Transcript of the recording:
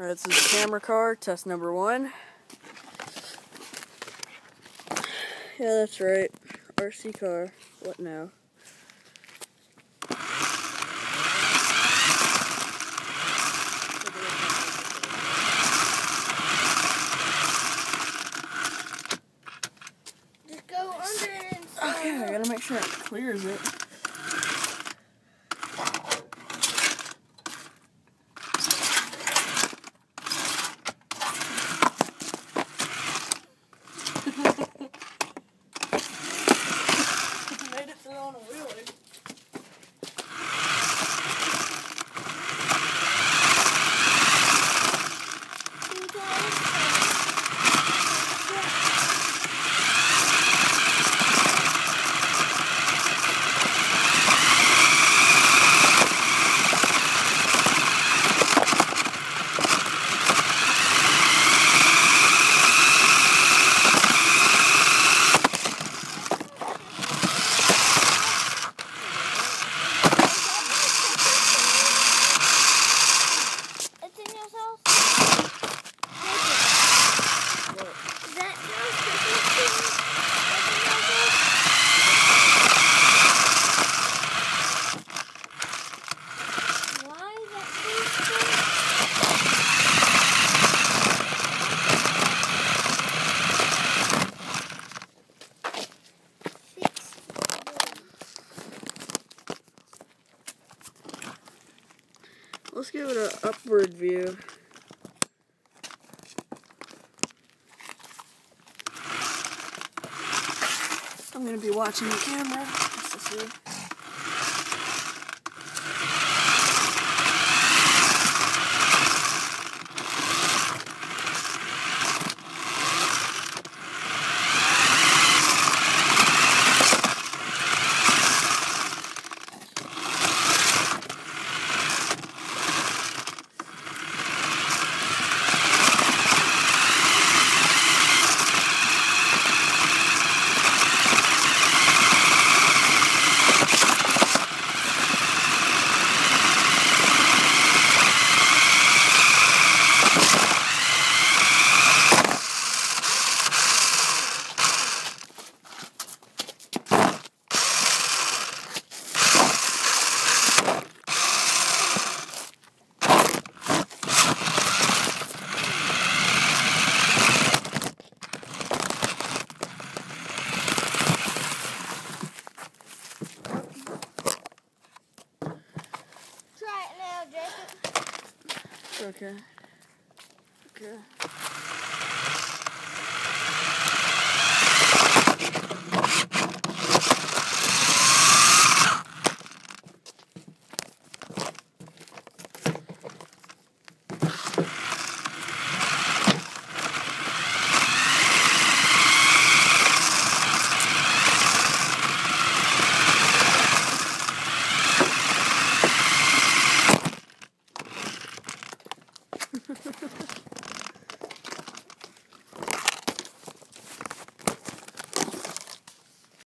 Alright, this is the camera car, test number 1. Yeah, that's right. RC car. What now? Just go under it and Okay, I gotta make sure it clears it. Made it through on a wheelie. Let's give it an upward view. I'm going to be watching the camera just to see. Okay. Okay. Ha ha ha.